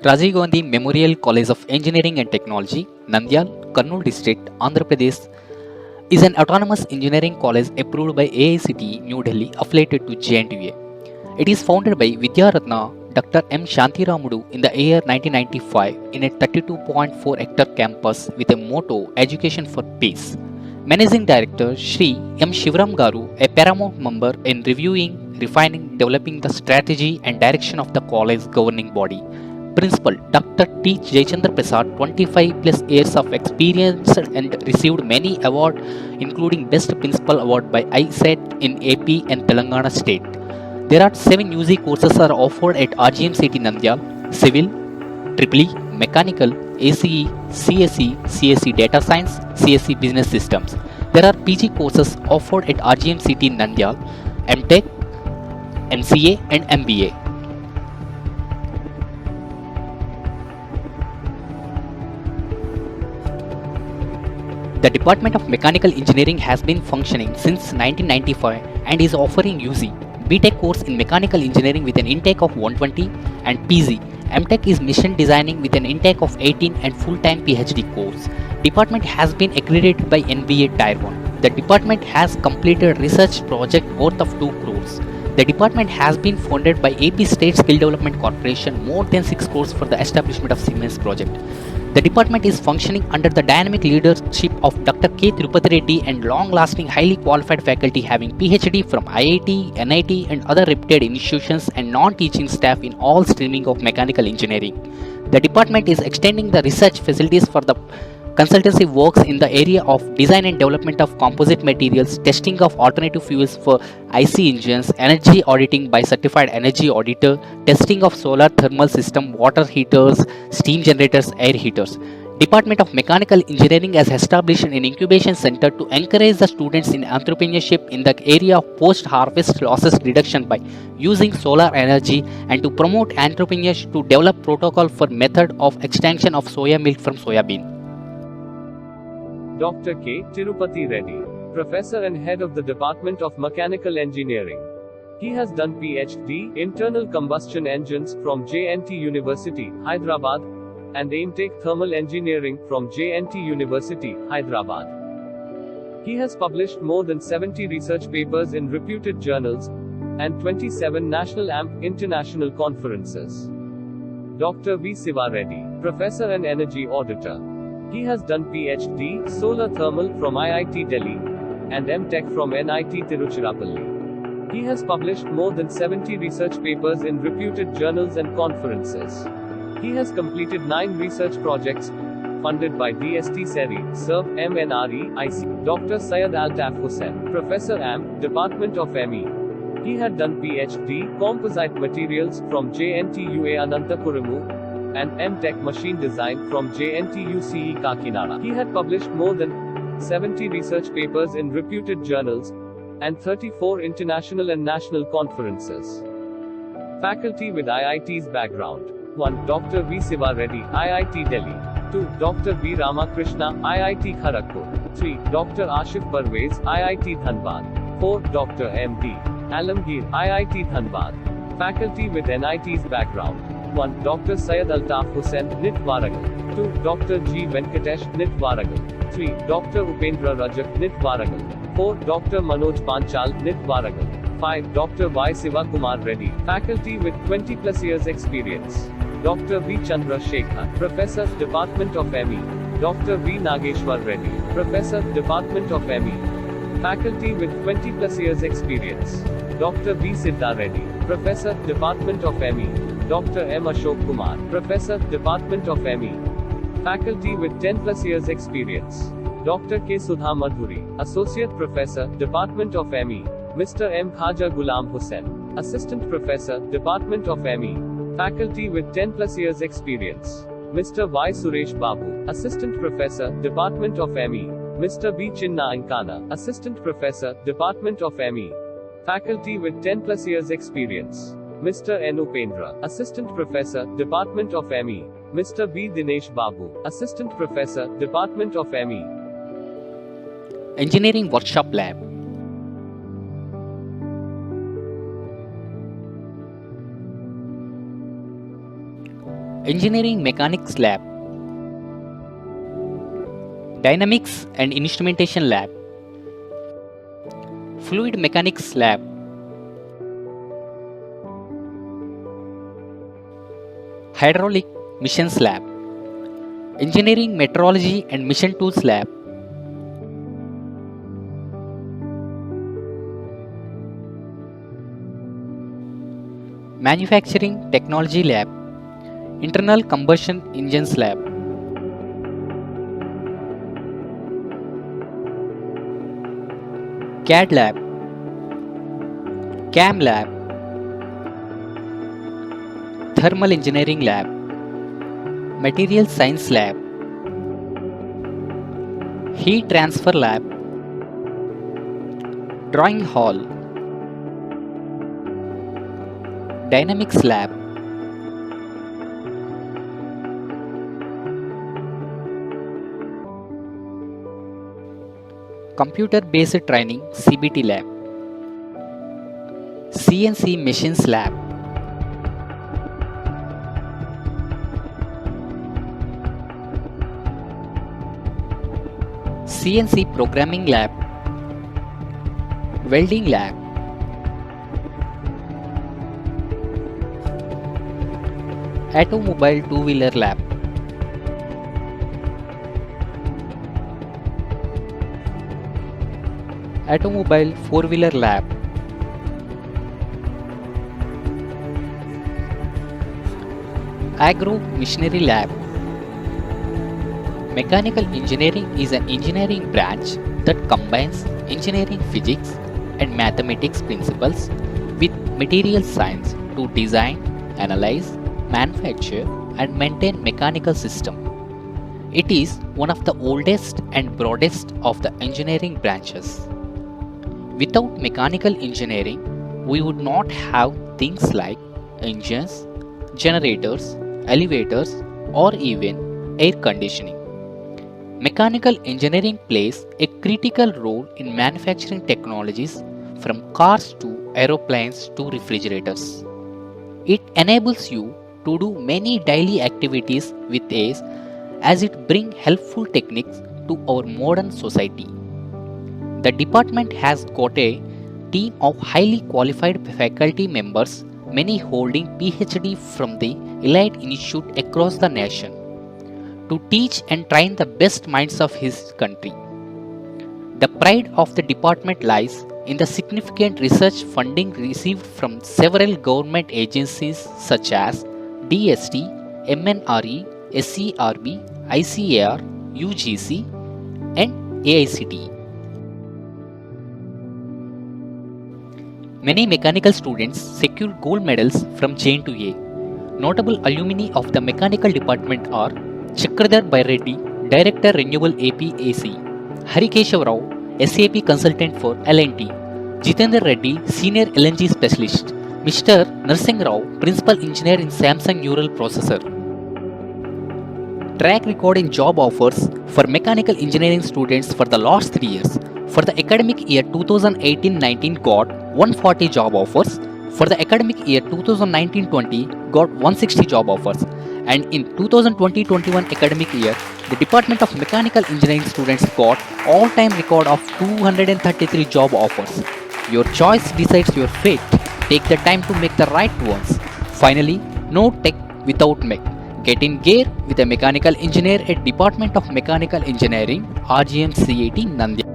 Rajiv Gandhi Memorial College of Engineering and Technology, Nandyal, Kurnool District, Andhra Pradesh, is an autonomous engineering college approved by AICTE New Delhi, affiliated to JNTUA. It is founded by Vidyaratna Dr. M. Shantiramudu in the year 1995 in a 32.4 hectare campus with a motto Education for Peace. Managing Director Shri M. Shivaram Garu, a paramount member in reviewing, refining, developing the strategy and direction of the college governing body. Principal Dr. T. Jayachandra Prasad, 25 plus years of experience and received many awards including Best Principal Award by ISET in AP and Telangana State. There are 7 UG courses are offered at RGMCT Nandyal: Civil, Triple E, Mechanical, ACE, CSE, CSE Data Science, CSE Business Systems. There are PG courses offered at RGMCT Nandyal: MTech, MCA and MBA. The Department of Mechanical Engineering has been functioning since 1995 and is offering UG BTech course in Mechanical Engineering with an intake of 120 and PG MTech is Mission Designing with an intake of 18 and full-time PhD course. Department has been accredited by NBA Tier 1. The department has completed research project worth of 2 crores. The department has been funded by AP State Skill Development Corporation more than 6 crores for the establishment of Siemens project. The department is functioning under the dynamic leadership of Dr. K. Tirupati Reddy and long-lasting highly qualified faculty having PhD from IIT, NIT and other reputed institutions and non-teaching staff in all streaming of mechanical engineering. The department is extending the research facilities for the consultancy works in the area of design and development of composite materials, testing of alternative fuels for IC engines, energy auditing by certified energy auditor, testing of solar thermal system, water heaters, steam generators, air heaters. Department of Mechanical Engineering has established an incubation center to encourage the students in entrepreneurship in the area of post-harvest losses reduction by using solar energy and to promote entrepreneurs to develop protocol for method of extraction of soya milk from soya bean. Dr. K. Tirupati Reddy, Professor and Head of the Department of Mechanical Engineering. He has done PhD, Internal Combustion Engines from JNT University, Hyderabad, and Aimtech Thermal Engineering from JNT University, Hyderabad. He has published more than 70 research papers in reputed journals and 27 National AMP International conferences. Dr. V. Siva Reddy, Professor and Energy Auditor. He has done PhD, Solar Thermal from IIT Delhi, and MTech from NIT Tiruchirappalli. He has published more than 70 research papers in reputed journals and conferences. He has completed 9 research projects, funded by DST SERI, SERV, MNRE, IC. Dr. Syed Altaf Hussain, Professor AMP, Department of ME. He had done PhD, Composite Materials from JNTUA Anantapuramu, and MTech Machine Design from JNTU CE Kakinada. He had published more than 70 research papers in reputed journals and 34 international and national conferences. Faculty with IIT's background. 1. Dr. V. Siva Reddy, IIT Delhi. 2. Dr. V. Ramakrishna, IIT Kharagpur. 3. Dr. Ashif Parvez, IIT Dhanbad. 4. Dr. M.D. Alamgir, IIT Dhanbad. Faculty with NIT's background. 1. Dr. Syed Altaf Hussain, NIT Warangal. 2. Dr. G. Venkatesh, NIT Warangal. 3. Dr. Upendra Rajak, NIT Warangal. 4. Dr. Manoj Panchal, NIT Warangal. 5. Dr. Y. Siva Kumar Reddy, faculty with 20 plus years experience. Dr. V. Chandra Shekhar, Professor, Department of ME. Dr. V. Nageshwar Reddy, Professor, Department of ME. Faculty with 20 plus years experience. Dr. V. Siddha Reddy, Professor, Department of ME. Dr. M. Ashok Kumar, Professor, Department of ME. Faculty with 10 plus years experience. Dr. K. Sudha Madhuri, Associate Professor, Department of ME. Mr. M. Khaja Ghulam Hussain, Assistant Professor, Department of ME. Faculty with 10 plus years experience. Mr. Y. Suresh Babu, Assistant Professor, Department of ME. Mr. B. Chinna Ankana, Assistant Professor, Department of ME. Faculty with 10 plus years experience. Mr. N. Upendra, Assistant Professor, Department of ME. Mr. B. Dinesh Babu, Assistant Professor, Department of ME. Engineering Workshop Lab. Engineering Mechanics Lab, Dynamics and Instrumentation Lab, Fluid Mechanics Lab, Hydraulic Missions Lab, Engineering Metrology and Mission Tools Lab, Manufacturing Technology Lab, Internal Combustion Engines Lab, CAD Lab, CAM Lab, Thermal Engineering Lab, Material Science Lab, Heat Transfer Lab, Drawing Hall, Dynamics Lab, Computer Based Training CBT Lab, CNC Machines Lab, CNC Programming Lab, Welding Lab, Automobile Two-Wheeler Lab, Automobile Four-Wheeler Lab, Agro Machinery Lab. Mechanical engineering is an engineering branch that combines engineering physics and mathematics principles with material science to design, analyze, manufacture, and maintain mechanical systems. It is one of the oldest and broadest of the engineering branches. Without mechanical engineering, we would not have things like engines, generators, elevators, or even air conditioning. Mechanical engineering plays a critical role in manufacturing technologies from cars to aeroplanes to refrigerators. It enables you to do many daily activities with ease as it brings helpful techniques to our modern society. The department has got a team of highly qualified faculty members, many holding PhD from the elite institute across the nation, to teach and train the best minds of his country. The pride of the department lies in the significant research funding received from several government agencies such as DST, MNRE, SCRB, ICAR, UGC, and AICTE. Many mechanical students secured gold medals from JNTUA. Notable alumni of the mechanical department are Chakradhar Baireddy, Director Renewable APAC, Harikeshav Rao, SAP Consultant for L&T, Jitendra Reddy, Senior LNG Specialist, Mr. Narsingh Rao, Principal Engineer in Samsung Neural Processor. Track record in job offers for mechanical engineering students for the last 3 years. For the academic year 2018-19 got 140 job offers. For the academic year 2019-20 got 160 job offers. And in 2020-21 academic year, the Department of Mechanical Engineering students got all-time record of 233 job offers. Your choice decides your fate. Take the time to make the right ones. Finally, no tech without mech. Get in gear with a mechanical engineer at Department of Mechanical Engineering, RGM CAT, Nandya.